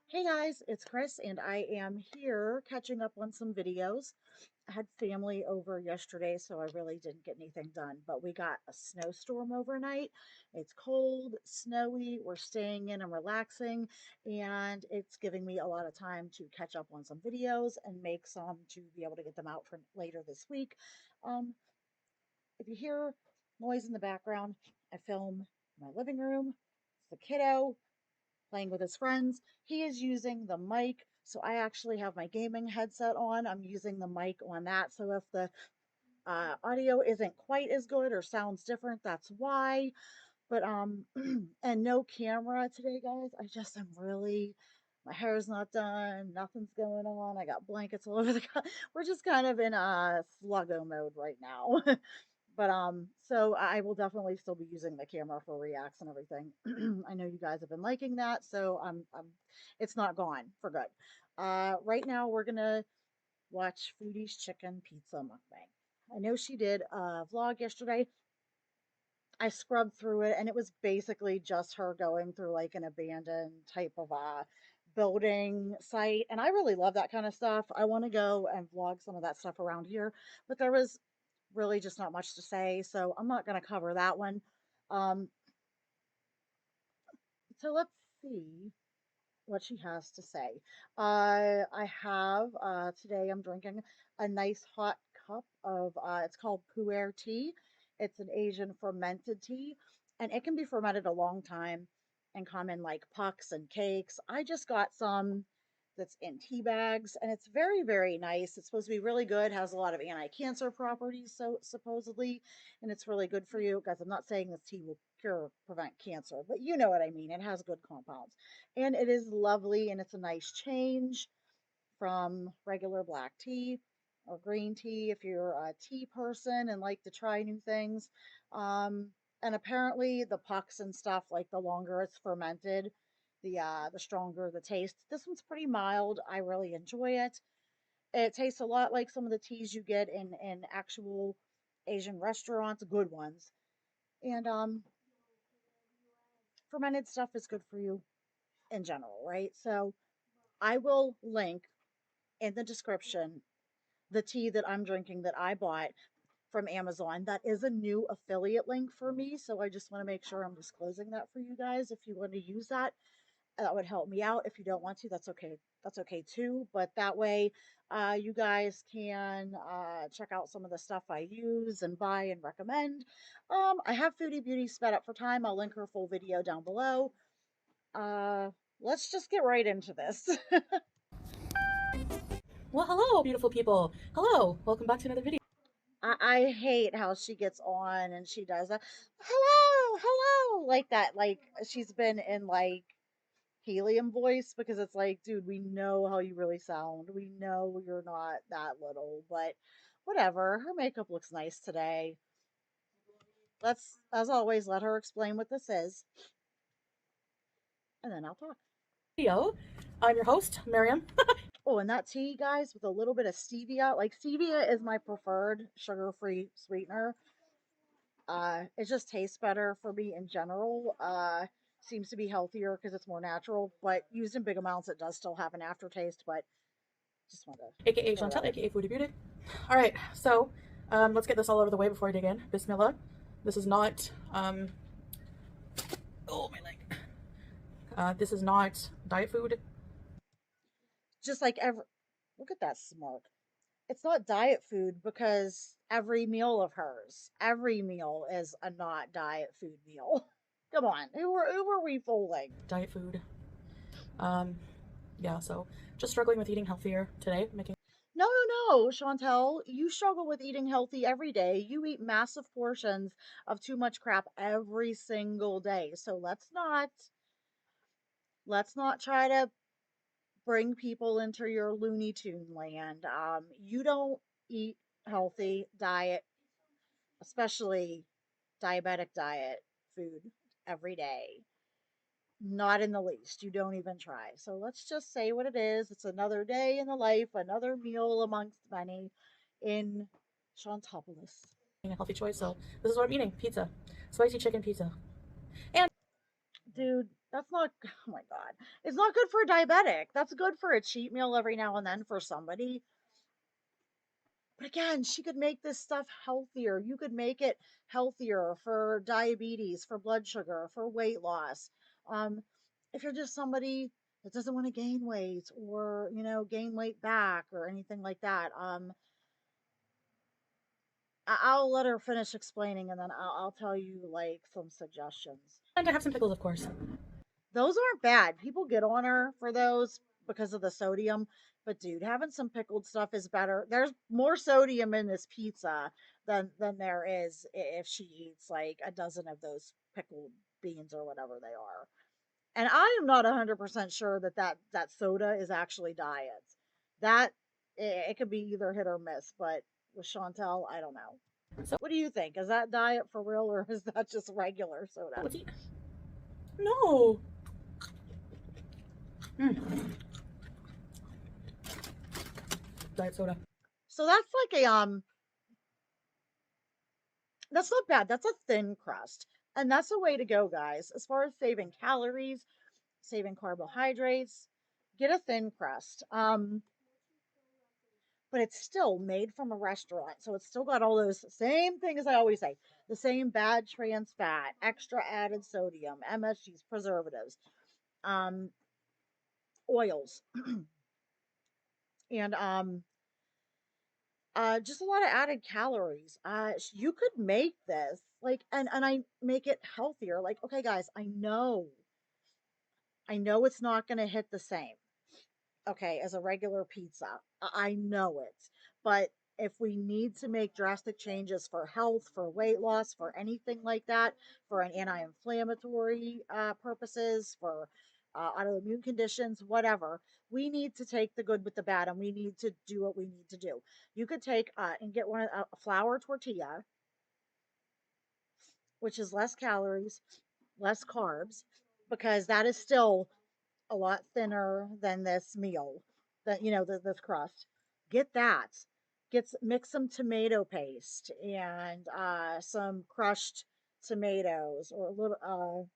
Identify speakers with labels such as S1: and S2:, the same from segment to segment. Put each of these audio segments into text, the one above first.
S1: Hey guys, it's Chris, and I am here catching up on some videos. I had family over yesterday, so I really didn't get anything done, but we got a snowstorm overnight. It's cold, snowy, we're staying in and relaxing, and it's giving me a lot of time to catch up on some videos and make some to be able to get them out for later this week. Um, if you hear noise in the background, I film my living room. It's the kiddo playing with his friends. He is using the mic. So I actually have my gaming headset on. I'm using the mic on that. So if the audio isn't quite as good or sounds different, that's why. But and no camera today, guys. I just am really my hair's not done, nothing's going on. I got blankets all over the we're just kind of in a sluggo mode right now. But so I will definitely still be using the camera for reacts and everything. I know you guys have been liking that, so I'm it's not gone for good. Right now we're gonna watch Foodie's chicken pizza mukbang. I know she did a vlog yesterday. I scrubbed through it and it was basically just her going through like an abandoned type of building site. And I really love that kind of stuff. I want to go and vlog some of that stuff around here, but there was really just not much to say, so I'm not going to cover that one. Um, so let's see what she has to say. I have today I'm drinking a nice hot cup of it's called pu'er tea. It's an Asian fermented tea, and it can be fermented a long time and come in like pucks and cakes. I just got some that's in tea bags, and it's very, very nice. It's supposed to be really good, has a lot of anti-cancer properties, so supposedly, and it's really good for you. Guys, I'm not saying this tea will cure prevent cancer, but you know what I mean. It has good compounds. And it is lovely, and it's a nice change from regular black tea or green tea if you're a tea person and like to try new things. And apparently the pucks and stuff, like the longer it's fermented, the stronger the taste. This one's pretty mild. I really enjoy it. It tastes a lot like some of the teas you get in actual Asian restaurants, good ones. And fermented stuff is good for you in general, right? So I will link in the description the tea that I'm drinking that I bought from Amazon. That is a new affiliate link for me. So I just want to make sure I'm disclosing that for you guys. If you want to use that, that would help me out. If you don't want to, that's okay. That's okay too. But that way, you guys can check out some of the stuff I use and buy and recommend. I have Foodie Beauty sped up for time. I'll link her full video down below. Uh, let's just get right into this.
S2: Well, hello, beautiful people. Hello, welcome back to another video.
S1: I hate how she gets on and she does a hello, hello, like that. Like she's been in like helium voice because it's like, dude, we know how you really sound. We know you're not that little, but whatever. Her makeup looks nice today. Let's, as always, let her explain what this is, and then I'll talk.
S2: I'm your host, Miriam.
S1: Oh, and that tea, guys, with a little bit of stevia. Like stevia is my preferred sugar-free sweetener. It just tastes better for me in general. Seems to be healthier because it's more natural, but used in big amounts, it does still have an aftertaste. But just want to
S2: AKA
S1: throw
S2: Chantel,
S1: that in.
S2: AKA Foodie Beauty. All right, so let's get this all over the way before I dig in. Bismillah. This is not, oh, my leg. This is not diet food.
S1: Just like every, look at that smirk. It's not diet food because every meal of hers, every meal is a not diet food meal. Come on, who are we fooling?
S2: Diet food. Um, yeah, so just struggling with eating healthier today, making.
S1: No, no, no, Chantel. You struggle with eating healthy every day. You eat massive portions of too much crap every single day. So let's not try to bring people into your Looney Tune land. You don't eat healthy diet, especially diabetic diet food every day. Not in the least. You don't even try. So let's just say what it is. It's another day in the life, another meal amongst many in Shantopolis.
S2: A healthy choice, so this is what I'm eating: pizza, spicy chicken pizza. And
S1: Dude, That's not, oh my God. It's not good for a diabetic. That's good for a cheat meal every now and then for somebody. But again, she could make this stuff healthier. You could make it healthier for diabetes, for blood sugar, for weight loss. Um, if you're just somebody that doesn't want to gain weight or, gain weight back or anything like that, I'll let her finish explaining and then I'll tell you like some suggestions.
S2: And to have some pickles, of course.
S1: Those aren't bad. People get on her for those because of the sodium. But dude, having some pickled stuff is better. There's more sodium in this pizza than there is if she eats like a dozen of those pickled beans or whatever they are. And I am not 100% sure that soda is actually diet. That it could be either hit or miss, but with Chantel, I don't know.
S2: So
S1: What do you think? Is that diet for real or is that just regular soda?
S2: let's eat. No. Mm. Diet soda.
S1: So that's like that's not bad. That's a thin crust. And that's a way to go, guys. As far as saving calories, saving carbohydrates, get a thin crust. But it's still made from a restaurant. So it's still got all those same things I always say. The same bad trans fat, extra added sodium, MSGs, preservatives, um, oils, and just a lot of added calories. You could make this like, and I make it healthier. Like, okay, guys, I know it's not going to hit the same, okay, as a regular pizza. I know it. But if we need to make drastic changes for health, for weight loss, for anything like that, for an anti-inflammatory purposes, for autoimmune conditions, whatever, we need to take the good with the bad, and we need to do what we need to do. You could take and get a flour tortilla, which is less calories, less carbs, because that is still a lot thinner than this meal, that this crust. Get that. Mix some tomato paste and some crushed tomatoes or a little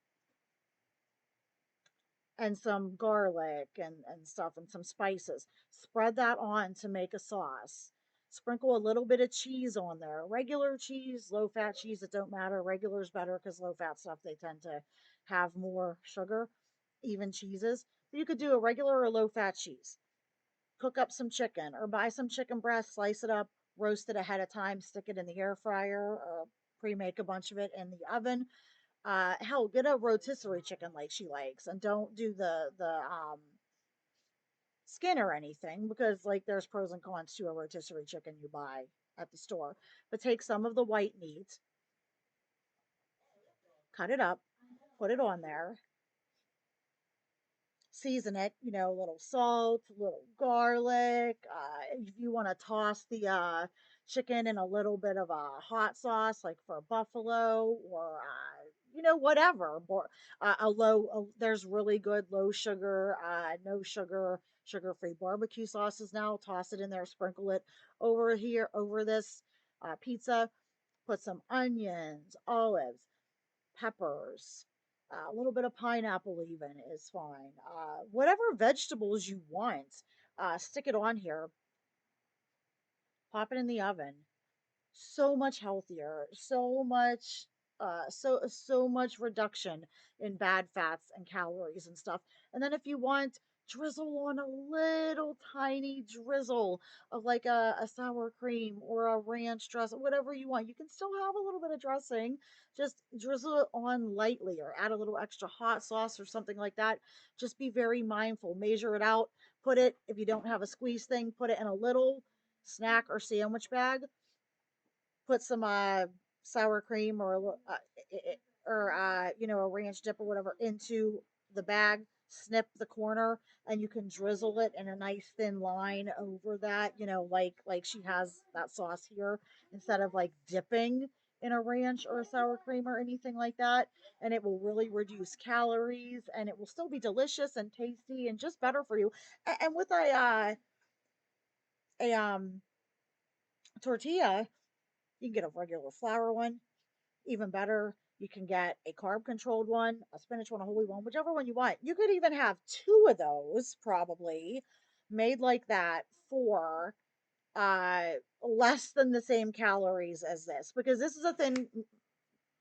S1: and some garlic and stuff and some spices. Spread that on to make a sauce. Sprinkle a little bit of cheese on there. Regular cheese, low fat cheese, it don't matter. Regular is better because low fat stuff they tend to have more sugar, even cheeses. But you could do a regular or low fat cheese. Cook up some chicken or buy some chicken breast, slice it up, roast it ahead of time, stick it in the air fryer or pre-make a bunch of it in the oven. Hell, get a rotisserie chicken like she likes, and don't do the skin or anything because like there's pros and cons to a rotisserie chicken you buy at the store. But take some of the white meat, cut it up, put it on there, season it, a little salt, a little garlic. If you want to toss the chicken in a little bit of a hot sauce, like for buffalo or whatever. There's really good low sugar, no sugar, sugar-free barbecue sauces now. Toss it in there, sprinkle it over this pizza. Put some onions, olives, peppers, a little bit of pineapple even is fine. Whatever vegetables you want, stick it on here, pop it in the oven. So much healthier, so much reduction in bad fats and calories and stuff. And then if you want, drizzle on a little tiny drizzle of like a sour cream or a ranch dressing, whatever you want. You can still have a little bit of dressing, just drizzle it on lightly or add a little extra hot sauce or something like that. Just be very mindful, measure it out, put it, if you don't have a squeeze thing, put it in a little snack or sandwich bag, put some sour cream or a ranch dip or whatever into the bag, snip the corner, and you can drizzle it in a nice thin line over that, like she has that sauce here, instead of like dipping in a ranch or a sour cream or anything like that. And it will really reduce calories, and it will still be delicious and tasty and just better for you. And with a tortilla, you can get a regular flour one, even better. You can get a carb controlled one, a spinach one, a whole wheat one, whichever one you want. You could even have two of those probably made like that for uh less than the same calories as this, because this is a thin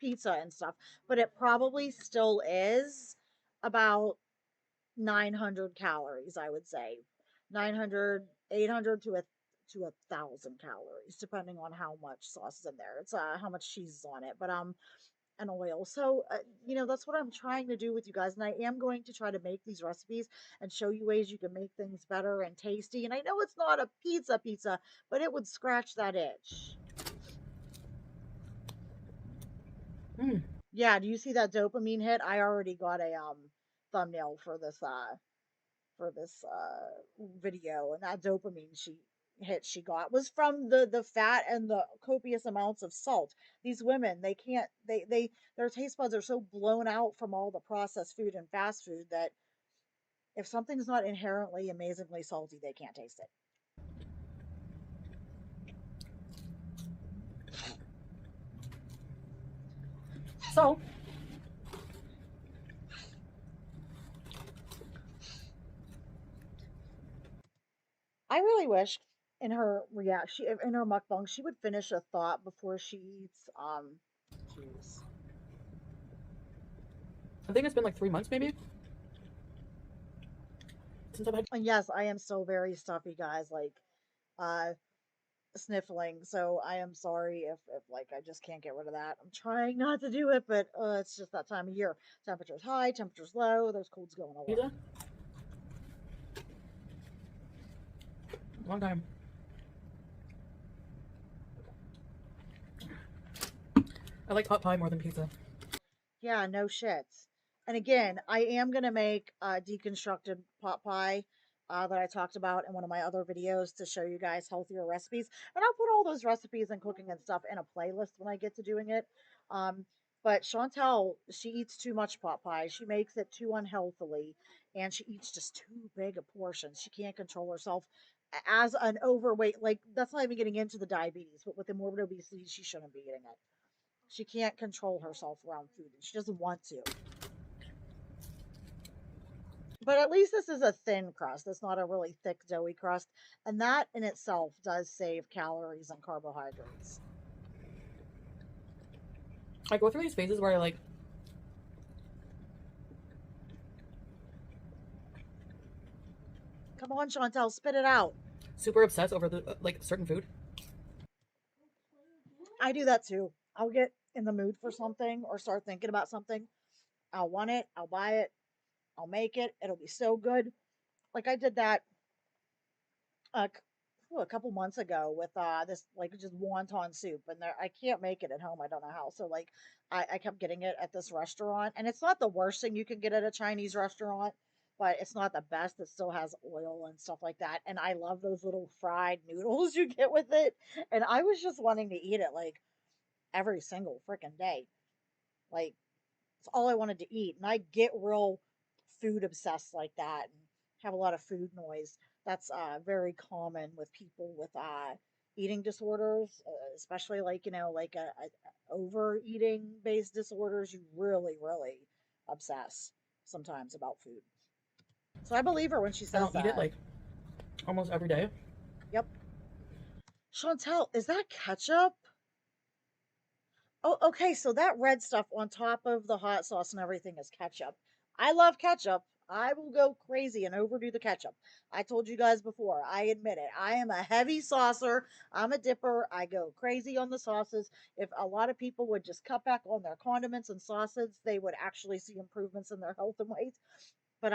S1: pizza and stuff, but it probably still is about 900 calories, I would say. 900, 800 to a thousand calories, depending on how much sauce is in there. It's how much cheese is on it, but and oil. So that's what I'm trying to do with you guys, and I am going to try to make these recipes and show you ways you can make things better and tasty. And I know it's not a pizza, but it would scratch that itch.
S2: Mm.
S1: Yeah, do you see that dopamine hit? I already got a thumbnail for this video, and that dopamine she got was from the fat and the copious amounts of salt. These women, they can't they their taste buds are so blown out from all the processed food and fast food that if something's not inherently amazingly salty, they can't taste it.
S2: So,
S1: I really wish in her reaction in her mukbang she would finish a thought before she eats cheese.
S2: I think it's been like 3 months maybe since I've had.
S1: And yes, I am still very stuffy, guys, like uh sniffling. So I am sorry if like I just can't get rid of that. I'm trying not to do it, but it's just that time of year. Temperature's high, temperature's low. There's colds going all
S2: Pizza?
S1: around.
S2: Long time. I like pot pie more than pizza.
S1: Yeah, no shit. And again, I am gonna make a deconstructed pot pie that I talked about in one of my other videos to show you guys healthier recipes. And I'll put all those recipes and cooking and stuff in a playlist when I get to doing it. Um, but Chantel, she eats too much pot pie. She makes it too unhealthily, and she eats just too big a portion. She can't control herself as an overweight. Like that's not even getting into the diabetes, but with the morbid obesity, she shouldn't be eating it. She can't control herself around food, and she doesn't want to. But at least this is a thin crust. It's not a really thick, doughy crust. And that in itself does save calories and carbohydrates.
S2: I go through these phases where I like
S1: Come on, Chantel, spit it out.
S2: super obsessed over the like certain food.
S1: I do that too. I'll get in the mood for something or start thinking about something. I'll want it. I'll buy it. I'll make it. It'll be so good. Like I did that uh, a couple months ago with this like just wonton soup, and there I can't make it at home. I don't know how. So like I kept getting it at this restaurant, and it's not the worst thing you can get at a Chinese restaurant, but it's not the best. It still has oil and stuff like that, and I love those little fried noodles you get with it. And I was just wanting to eat it like every single freaking day. Like it's all I wanted to eat. And I get real food obsessed like that and have a lot of food noise. That's very common with people with eating disorders, especially like, like a overeating based disorders. You really, really obsess sometimes about food. So I believe her when she
S2: And
S1: says
S2: I'll eat it
S1: that.
S2: like almost every day.
S1: Yep. Chantel, is that ketchup? Oh, okay. So that red stuff on top of the hot sauce and everything is ketchup. I love ketchup. I will go crazy and overdo the ketchup. I told you guys before, I admit it. I am a heavy saucer. I'm a dipper. I go crazy on the sauces. If a lot of people would just cut back on their condiments and sauces, they would actually see improvements in their health and weight. But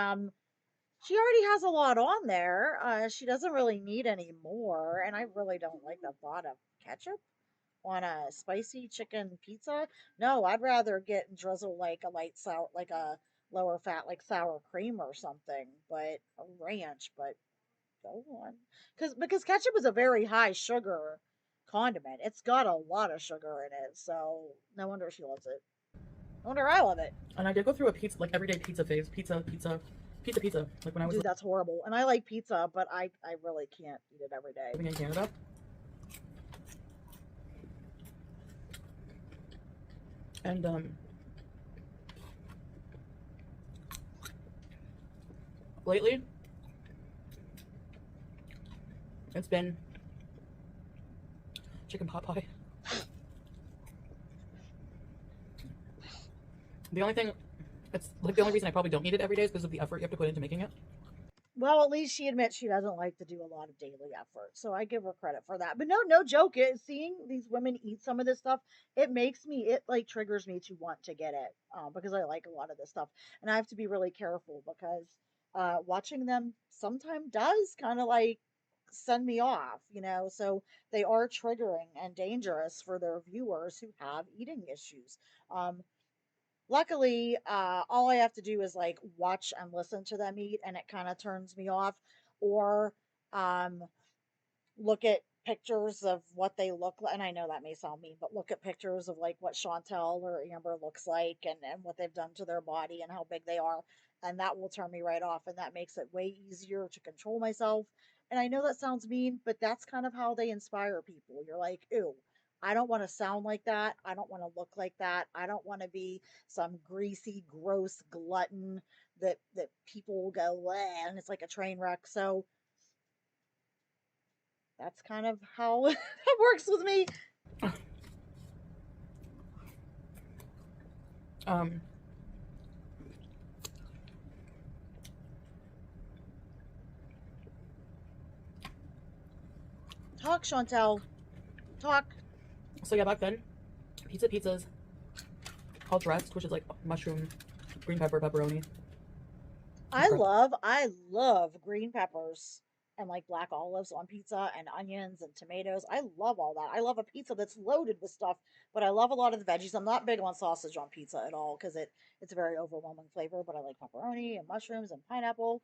S1: she already has a lot on there. She doesn't really need any more, and I really don't like the thought of ketchup on a spicy chicken pizza. No, I'd rather get and drizzle like a light sour, like a lower fat, like sour cream or something, but a ranch. But go on, because ketchup is a very high sugar condiment. It's got a lot of sugar in it, so no wonder she loves it. No wonder I love it.
S2: And I did go through a pizza, like everyday pizza phase. Pizza. Like when I was
S1: Dude, that's horrible. And I like pizza, but I really can't eat it every day.
S2: living in Canada. And lately, it's been chicken pot pie. The only thing, it's like the only reason I probably don't eat it every day is because of the effort you have to put into making it.
S1: Well, at least she admits she doesn't like to do a lot of daily effort. So I give her credit for that. But no, no joke. Seeing these women eat some of this stuff, it like triggers me to want to get it because I like a lot of this stuff. And I have to be really careful because watching them sometimes does kind of like send me off, you know? So they are triggering and dangerous for their viewers who have eating issues. Um, Luckily, all I have to do is like watch and listen to them eat, and it kind of turns me off. Or um, look at pictures of what they look like. And I know that may sound mean, but look at pictures of like what Chantel or Amber looks like and what they've done to their body and how big they are. And that will turn me right off. And that makes it way easier to control myself. And I know that sounds mean, but that's kind of how they inspire people. You're like, ew, I don't want to sound like that. I don't want to look like that. I don't want to be some greasy, gross glutton that people will go, "Bleh," and it's like a train wreck. So that's kind of how it works with me.
S2: Um,
S1: Talk, Chantel. Talk.
S2: so yeah, back then, pizzas called dressed, which is like mushroom, green pepper, pepperoni.
S1: I love green peppers and like black olives on pizza and onions and tomatoes. I love all that. I love a pizza that's loaded with stuff, but I love a lot of the veggies. I'm not big on sausage on pizza at all because it's a very overwhelming flavor, but I like pepperoni and mushrooms and pineapple.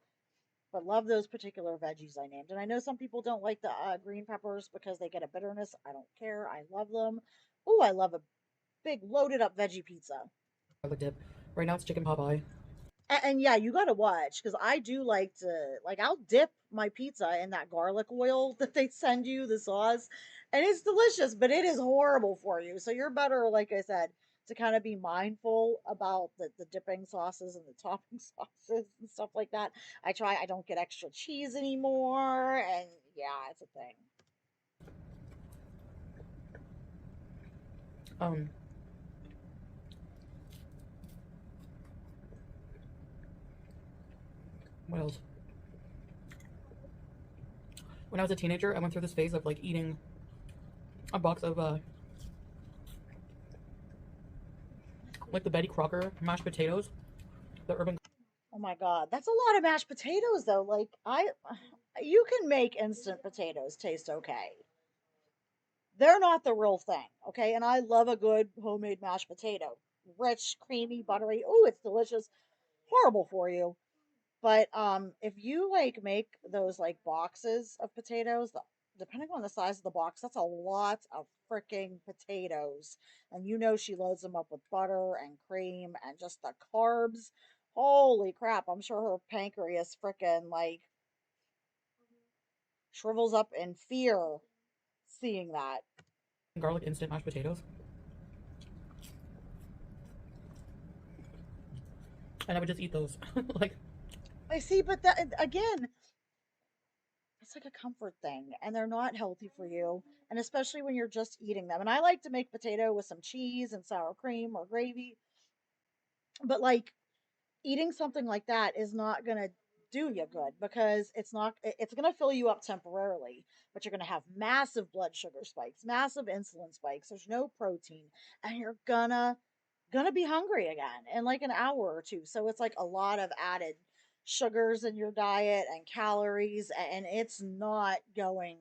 S1: But love those particular veggies I named. And I know some people don't like the green peppers because they get a bitterness. I don't care. I love them. Oh, I love a big loaded up veggie pizza.
S2: Garlic dip. Right now it's chicken pot pie.
S1: And yeah, you gotta watch because I do like to like I'll dip my pizza in that garlic oil that they send you, the sauce, and it's delicious, but it is horrible for you. So you're better, like I said, to kind of be mindful about the dipping sauces and the topping sauces and stuff like that. I don't get extra cheese anymore, and yeah, it's a thing.
S2: Um, what else? When I was a teenager, I went through this phase of like eating a box of like the Betty Crocker mashed potatoes, the urban.
S1: Oh my God, that's a lot of mashed potatoes though. Like you can make instant potatoes taste okay. They're not the real thing, okay? And I love a good homemade mashed potato. Rich, creamy, buttery. Oh, it's delicious. Horrible for you. But if you like make those like boxes of potatoes, depending on the size of the box, that's a lot of freaking potatoes. And you know she loads them up with butter and cream and just the carbs. Holy crap, I'm sure her pancreas freaking like shrivels up in fear seeing that.
S2: Garlic instant mashed potatoes, and I would just eat those. Like,
S1: I see, but that again, it's like a comfort thing, and they're not healthy for you, and especially when you're just eating them. And I like to make potato with some cheese and sour cream or gravy, but like eating something like that is not going to do you good because it's going to fill you up temporarily, but you're going to have massive blood sugar spikes, massive insulin spikes. There's no protein, and you're gonna be hungry again in like an hour or two. So it's like a lot of added sugars in your diet and calories, and it's not going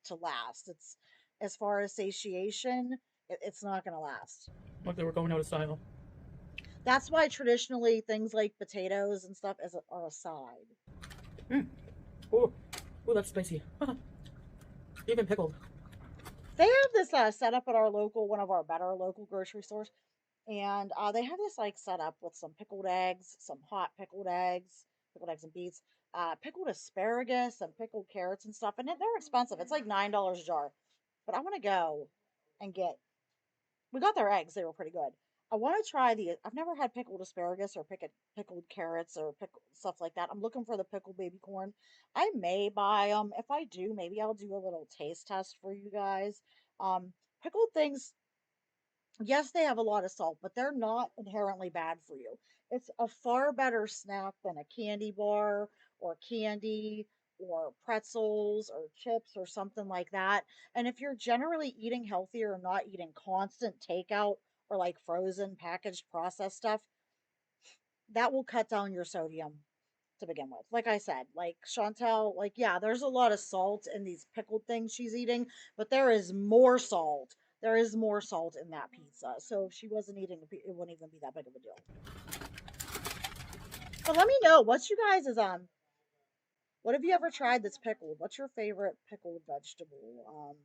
S1: to last. It's as far as satiation, it's not going to last.
S2: like they were going out of style.
S1: That's why traditionally things like potatoes and stuff are a side.
S2: Mm. Ooh, ooh, that's spicy. Even pickled.
S1: They have this set up at our local, one of our better local grocery stores, and they have this like set up with some pickled eggs, some hot pickled eggs and beets, pickled asparagus and pickled carrots and stuff. And they're expensive. It's like $9 a jar. But I want to go and get. We got their eggs; they were pretty good. I want to try I've never had pickled asparagus or pickled carrots or pickled stuff like that. I'm looking for the pickled baby corn. I may buy them. If I do, maybe I'll do a little taste test for you guys. Pickled things, yes, they have a lot of salt, but they're not inherently bad for you. It's a far better snack than a candy bar or candy or pretzels or chips or something like that. And if you're generally eating healthier and not eating constant takeout or like frozen packaged processed stuff, that will cut down your sodium to begin with. Like I said, like Chantel, like, yeah, there's a lot of salt in these pickled things she's eating, but there is more salt. There is more salt in that pizza. So if she wasn't eating it wouldn't even be that big of a deal. But let me know what's you guys is what have you ever tried that's pickled? What's your favorite pickled vegetable?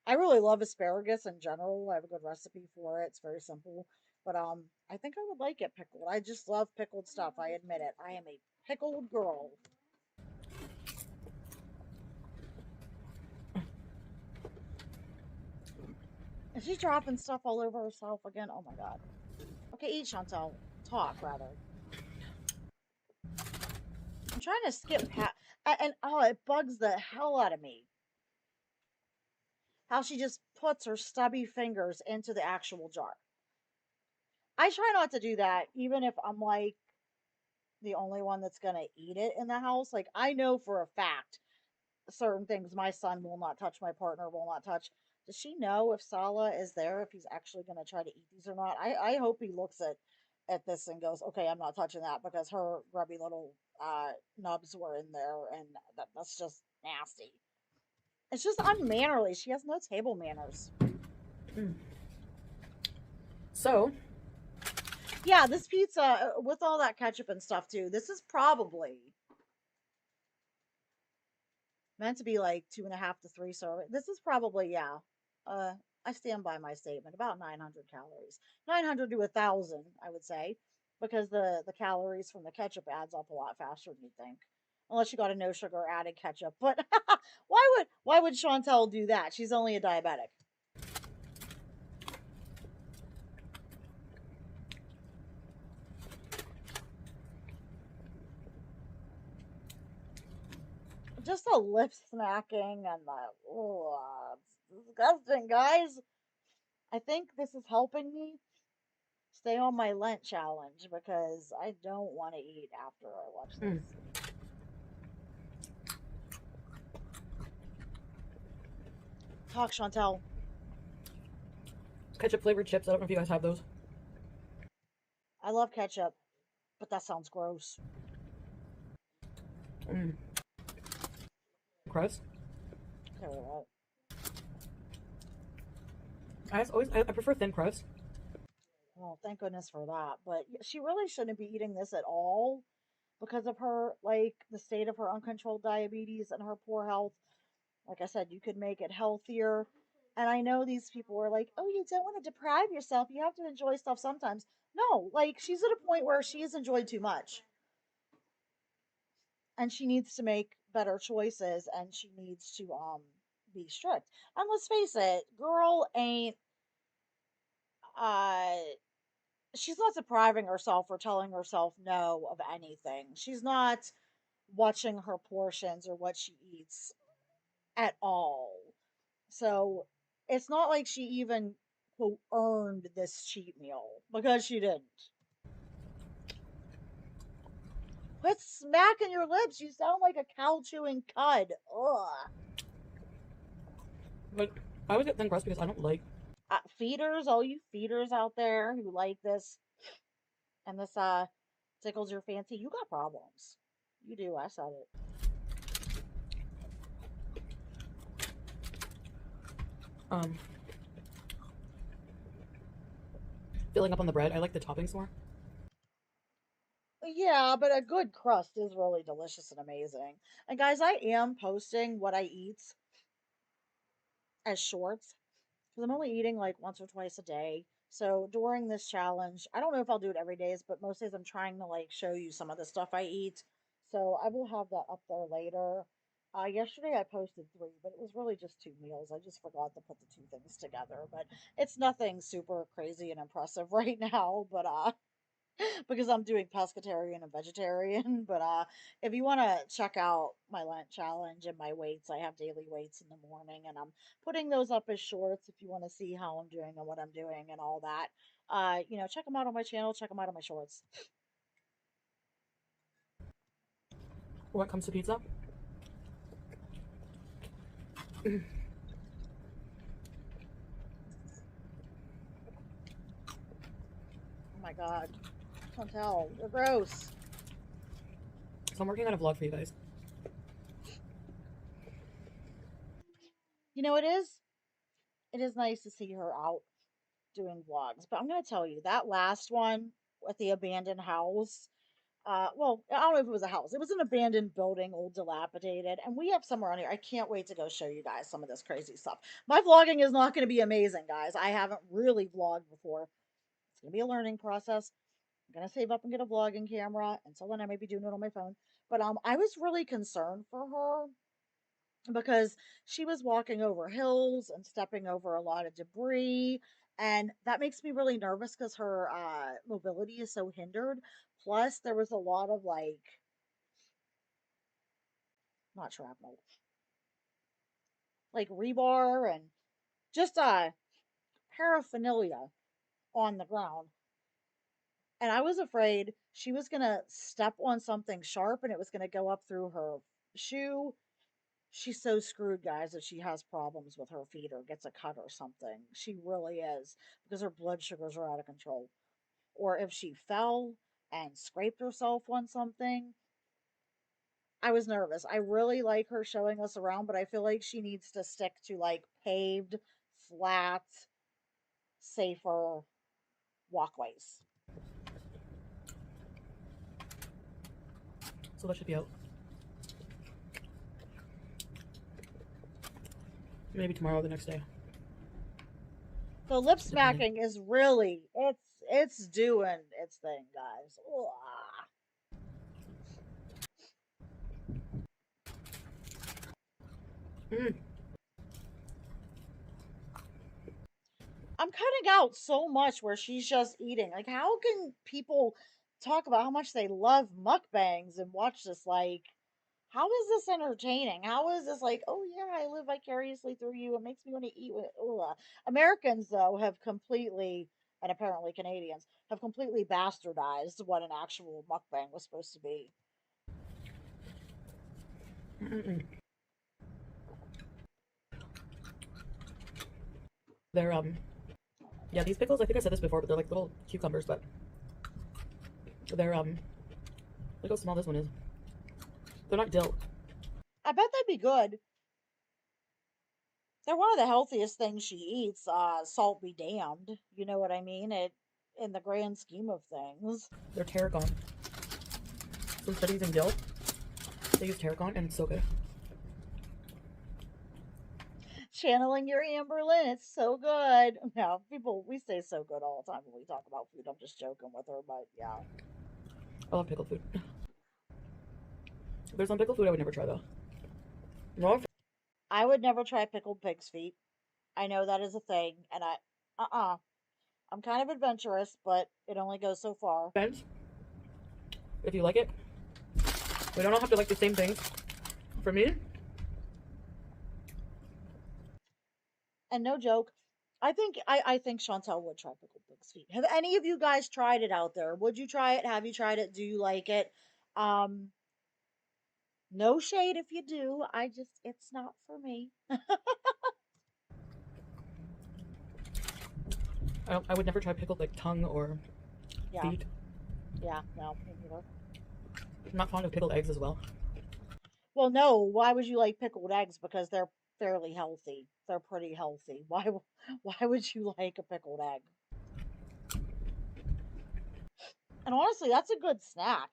S1: I really love asparagus in general. I have a good recipe for it. It's very simple. But I think I would like it pickled. I just love pickled stuff. I admit it. I am a pickled girl. And she's dropping stuff all over herself again. Oh my god. Okay, eat Chantel. Talk rather. I'm trying to skip past, and oh, it bugs the hell out of me how she just puts her stubby fingers into the actual jar. I try not to do that, even if I'm like the only one that's gonna eat it in the house. Like I know for a fact certain things my son will not touch, my partner will not touch. Does she know if Sala is there, if he's actually going to try to eat these or not? I hope he looks at this and goes, okay, I'm not touching that because her grubby little nubs were in there, and that's just nasty. It's just unmannerly. She has no table manners.
S2: Mm. So,
S1: Yeah, this pizza with all that ketchup and stuff too. This is probably meant to be like 2.5 to 3 servings. This is probably, yeah. Uh, I stand by my statement. About 900 calories, 900 to 1,000, I would say, because the calories from the ketchup adds up a lot faster than you think. Unless you got a no sugar added ketchup, but why would Chantel do that? She's only a diabetic. Just the lip smacking and the it's disgusting, guys. I think this is helping me stay on my Lent challenge because I don't want to eat after I watch
S2: mm.
S1: this. Talk, Chantel.
S2: Ketchup flavored chips. I don't know if you guys have those.
S1: I love ketchup, but that sounds gross.
S2: Mm. Crust.
S1: Okay, what?
S2: I prefer thin crust.
S1: Well, thank goodness for that. But she really shouldn't be eating this at all because of her, like, the state of her uncontrolled diabetes and her poor health. Like I said, you could make it healthier. And I know these people are like, oh, you don't want to deprive yourself. You have to enjoy stuff sometimes. No, like, she's at a point where she has enjoyed too much. And she needs to make better choices and she needs to be strict. And let's face it, girl ain't uh she's not depriving herself or telling herself no of anything. She's not watching her portions or what she eats at all. So it's not like she even quote earned this cheat meal because she didn't. Quit smacking your lips. You sound like a cow chewing cud. Ugh.
S2: But I always get thin crust because I don't like.
S1: Feeders, all you feeders out there who like this and this tickles your fancy, you got problems. You do. I said it.
S2: Um, Filling up on the bread. I like the toppings more.
S1: Yeah, but a good crust is really delicious and amazing. And guys, I am posting what I eat as shorts because I'm only eating like once or twice a day. So during this challenge, I don't know if I'll do it every day, but most days I'm trying to like show you some of the stuff I eat. So I will have that up there later. Yesterday I posted three, but it was really just two meals. I just forgot to put the two things together. But it's nothing super crazy and impressive right now. But because I'm doing pescatarian and vegetarian. But if you want to check out my Lent challenge and my weights, I have daily weights in the morning, and I'm putting those up as shorts if you want to see how I'm doing and what I'm doing and all that. Check them out on my channel. Check them out on my shorts.
S2: When it comes to pizza,
S1: Oh my god, Chantel, you're gross.
S2: so I'm working on a vlog for you guys.
S1: You know it is. It is nice to see her out doing vlogs. But I'm gonna tell you that last one with the abandoned house. Well, I don't know if it was a house. It was an abandoned building, old, dilapidated, and we have somewhere on here. I can't wait to go show you guys some of this crazy stuff. My vlogging is not going to be amazing, guys. I haven't really vlogged before. It's going to be a learning process. I'm going to save up and get a vlogging camera. Until then, I may be doing it on my phone. But I was really concerned for her because she was walking over hills and stepping over a lot of debris. And that makes me really nervous because her mobility is so hindered. Plus, there was a lot of like, not shrapnel, like rebar and just paraphernalia on the ground. And I was afraid she was going to step on something sharp and it was going to go up through her shoe. She's so screwed, guys, if she has problems with her feet or gets a cut or something. She really is, because her blood sugars are out of control. Or if she fell and scraped herself on something. I was nervous. I really like her showing us around, but I feel like she needs to stick to like paved, flat, safer walkways.
S2: So that should be out. Maybe tomorrow or the next day.
S1: So lip
S2: Depending.
S1: smacking is really it's doing its thing, guys. Ugh.
S2: Mm.
S1: I'm cutting out so much where she's just eating. Like, how can people talk about how much they love mukbangs and watch this? Like, how is this entertaining? How is this like, oh yeah, I live vicariously through you. It makes me want to eat with ugh. Americans though have completely and apparently Canadians have completely bastardized what an actual mukbang was supposed to be.
S2: Mm-mm. They're yeah, these pickles. I think I said this before, but they're like little cucumbers, but they're look how small this one is. They're not dill.
S1: I bet they'd be good. They're one of the healthiest things she eats. Salt be damned. You know what I mean? It in the grand scheme of things.
S2: They're tarragon. So instead of using dill, they use tarragon, and it's so good.
S1: Channeling your Amberlyn, it's so good. Now, people we say so good all the time when we talk about food. I'm just joking with her, but yeah.
S2: I love pickled food. There's some pickled food I would never try though. No
S1: I would never try pickled pig's feet. I know that is a thing, and I'm kind of adventurous, but it only goes so far.
S2: offense. If you like it, we don't all have to like the same things. For me,
S1: And no joke, I think Chantel would try pickled pig's feet. Have any of you guys tried it out there? Would you try it? Have you tried it? Do you like it? Um, no shade if you do. It's not for me.
S2: I would never try pickled like tongue or
S1: Yeah,
S2: feet.
S1: yeah, no, me neither.
S2: I'm not fond of pickled eggs as well.
S1: Well, no. Why would you like pickled eggs? Because they're fairly healthy. They're pretty healthy. Why would you like a pickled egg? And honestly, that's a good snack.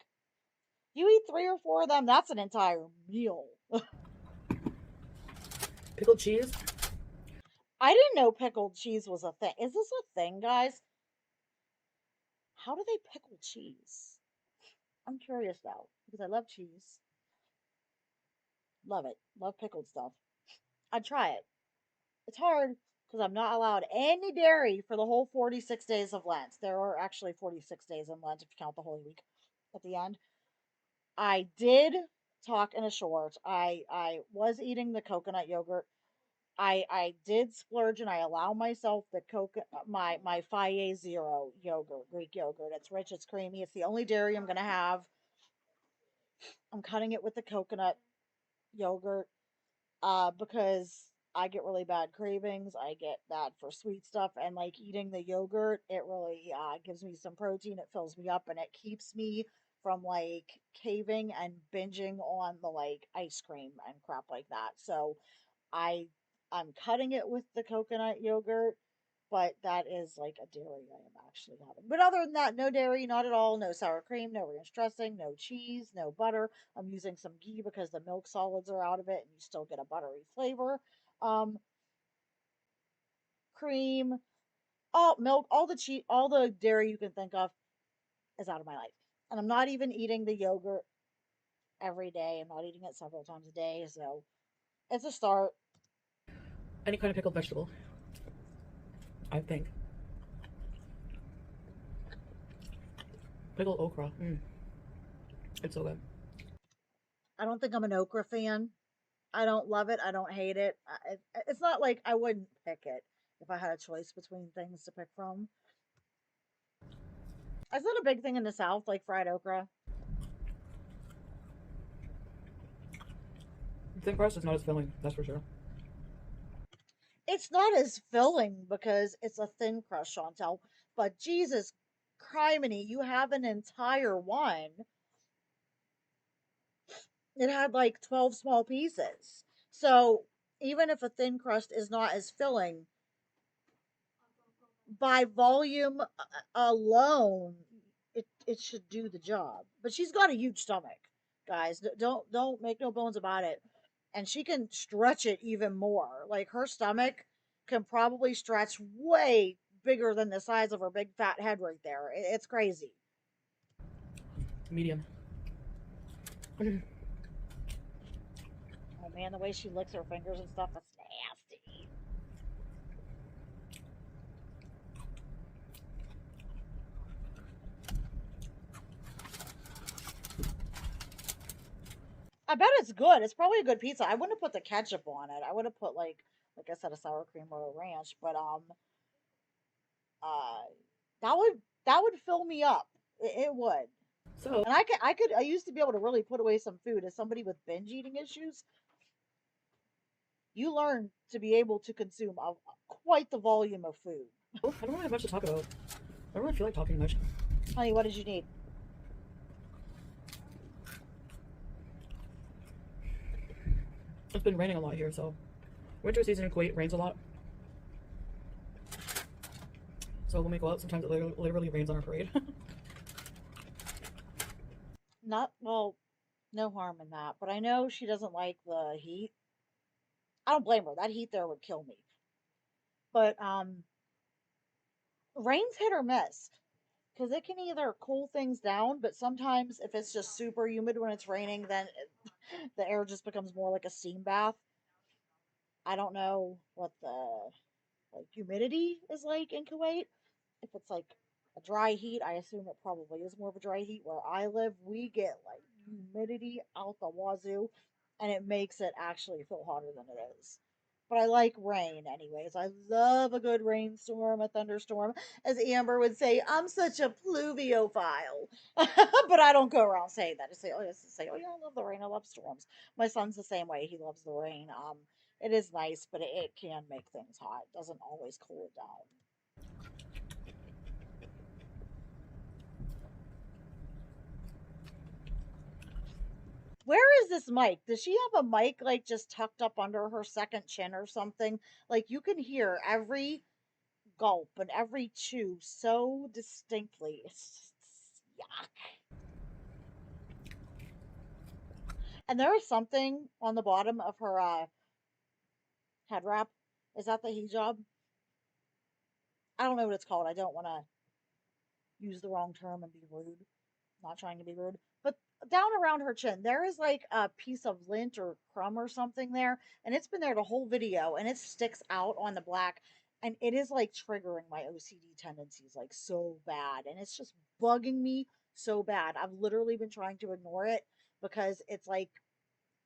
S1: You eat three or four of them, that's an entire meal.
S2: Pickled cheese.
S1: I didn't know pickled cheese was a thing. Is this a thing, guys? How do they pickle cheese? I'm curious now because I love cheese. Love it. Love pickled stuff. I'd try it. It's hard because I'm not allowed any dairy for the whole 46 days of Lent. There are actually 46 days in Lent if you count the Holy Week at the end. I did talk in a short. I was eating the coconut yogurt. I did splurge and I allow myself the my Faye Zero yogurt, Greek yogurt. It's rich, it's creamy. It's the only dairy I'm gonna have. I'm cutting it with the coconut yogurt because I get really bad cravings. I get bad for sweet stuff, and like eating the yogurt, it really gives me some protein. It fills me up, and it keeps me from like caving and binging on the like ice cream and crap like that. So I I'm cutting it with the coconut yogurt, but that is like a dairy I am actually having. But other than that, no dairy, not at all. No sour cream, no ranch dressing, no cheese, no butter. I'm using some ghee because the milk solids are out of it, and you still get a buttery flavor. Um, Cream, all milk, all the cheese, all the dairy you can think of is out of my life. And I'm not even eating the yogurt every day. I'm not eating it several times a day, so it's a start.
S2: Any kind of pickled vegetable, I think. Pickled okra. It's so good.
S1: I don't think I'm an okra fan. I don't love it. I don't hate it. It's not like I wouldn't pick it if I had a choice between things to pick from. Is that a big thing in the South, like fried okra?
S2: Thin crust is not as filling, that's for sure.
S1: It's not as filling because it's a thin crust, Chantel. But Jesus criminy, you have an entire one. It had like 12 small pieces. So even if a thin crust is not as filling, by volume alone, it should do the job. But she's got a huge stomach, guys. Don't make no bones about it. And she can stretch it even more. Like her stomach can probably stretch way bigger than the size of her big fat head right there. It's crazy.
S2: Medium.
S1: Oh man, the way she licks her fingers and stuff, that's nasty. I bet it's good. It's probably a good pizza. I wouldn't have put the ketchup on it. I would have put like I said, a sour cream or a ranch. But uh, that would fill me up. It would.
S2: So,
S1: And I used to be able to really put away some food. As somebody with binge eating issues, you learn to be able to consume quite the volume of food.
S2: I don't really have much to talk about. I don't really feel like talking much.
S1: Honey, what did you need?
S2: It's been raining a lot here, so winter season in Kuwait rains a lot. So when we go out, sometimes it literally rains on our parade.
S1: Not well, no harm in that. But I know she doesn't like the heat. I don't blame her. That heat there would kill me. But rain's hit or miss because it can either cool things down, but sometimes if it's just super humid when it's raining, then the air just becomes more like a steam bath. I don't know what the like humidity is like in Kuwait. If it's like a dry heat, I assume it probably is more of a dry heat. Where I live, we get like humidity out the wazoo, and it makes it actually feel hotter than it is. But I like rain anyways. I love a good rainstorm, a thunderstorm. As Amber would say, I'm such a pluviophile. But I don't go around saying that. I say, oh yeah, I love the rain. I love storms. My son's the same way. He loves the rain. It is nice, but it can make things hot. It doesn't always cool it down. Where is this mic? Does she have a mic like just tucked up under her second chin or something? Like you can hear every gulp and every chew so distinctly. It's just, yuck. And there is something on the bottom of her head wrap. Is that the hijab? I don't know what it's called. I don't want to use the wrong term and be rude. Not trying to be rude, but down around her chin, there is like a piece of lint or crumb or something there, and it's been there the whole video, and it sticks out on the black, and it is like triggering my OCD tendencies like so bad, and it's just bugging me so bad. I've literally been trying to ignore it because it's like,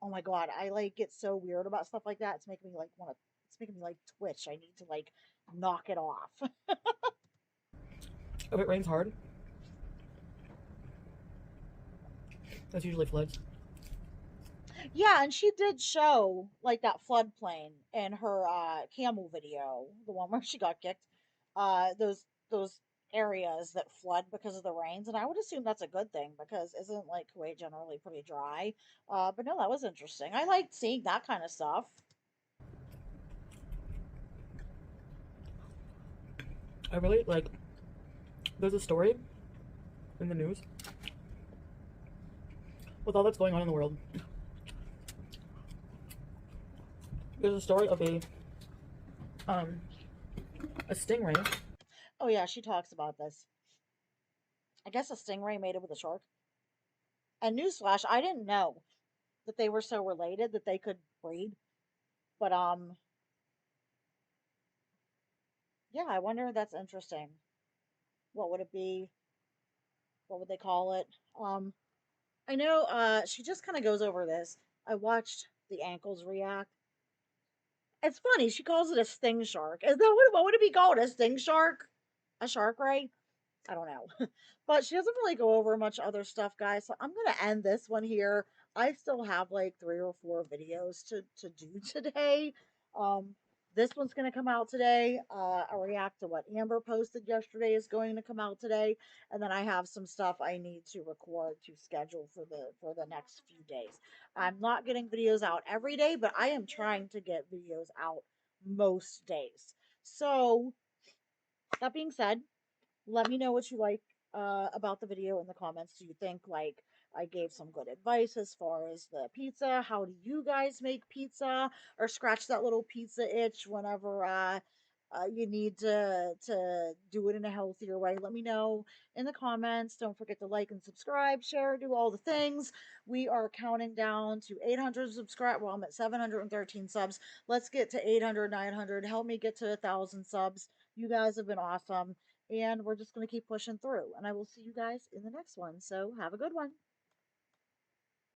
S1: oh my god, I like get so weird about stuff like that. It's making me like want to. It's making me like twitch. I need to like knock it off.
S2: If it rains hard, that's usually floods.
S1: Yeah, and she did show like that floodplain in her camel video, the one where she got kicked. Those areas that flood because of the rains, and I would assume that's a good thing because isn't like Kuwait generally pretty dry? But no, that was interesting. I liked seeing that kind of stuff.
S2: I really like. There's a story in the news with all that's going on in the world. There's a story of um a stingray.
S1: Oh yeah, she talks about this. I guess a stingray made it with a shark. And newsflash, I didn't know that they were so related that they could breed. But yeah, I wonder if that's interesting. What would it be? What would they call it? I know she just kind of goes over this. I watched the ankles react. It's funny, she calls it a sting shark. Is that what would it be called? A sting shark? A shark ray? I don't know. But she doesn't really go over much other stuff, guys. So I'm gonna end this one here. I still have like 3 or 4 videos to do today. Um, this one's gonna come out today. I react to what Amber posted yesterday is going to come out today, and then I have some stuff I need to record to schedule for the next few days. I'm not getting videos out every day, but I am trying to get videos out most days. So that being said, let me know what you like about the video in the comments. Do you think like I gave some good advice as far as the pizza? How do you guys make pizza or scratch that little pizza itch whenever you need to do it in a healthier way? Let me know in the comments. Don't forget to like and subscribe, share, do all the things. We are counting down to 800 subscribe. Well, I'm at 713 subs. Let's get to 800, 900. Help me get to 1,000 subs. You guys have been awesome, and we're just going to keep pushing through. And I will see you guys in the next one. So have a good one.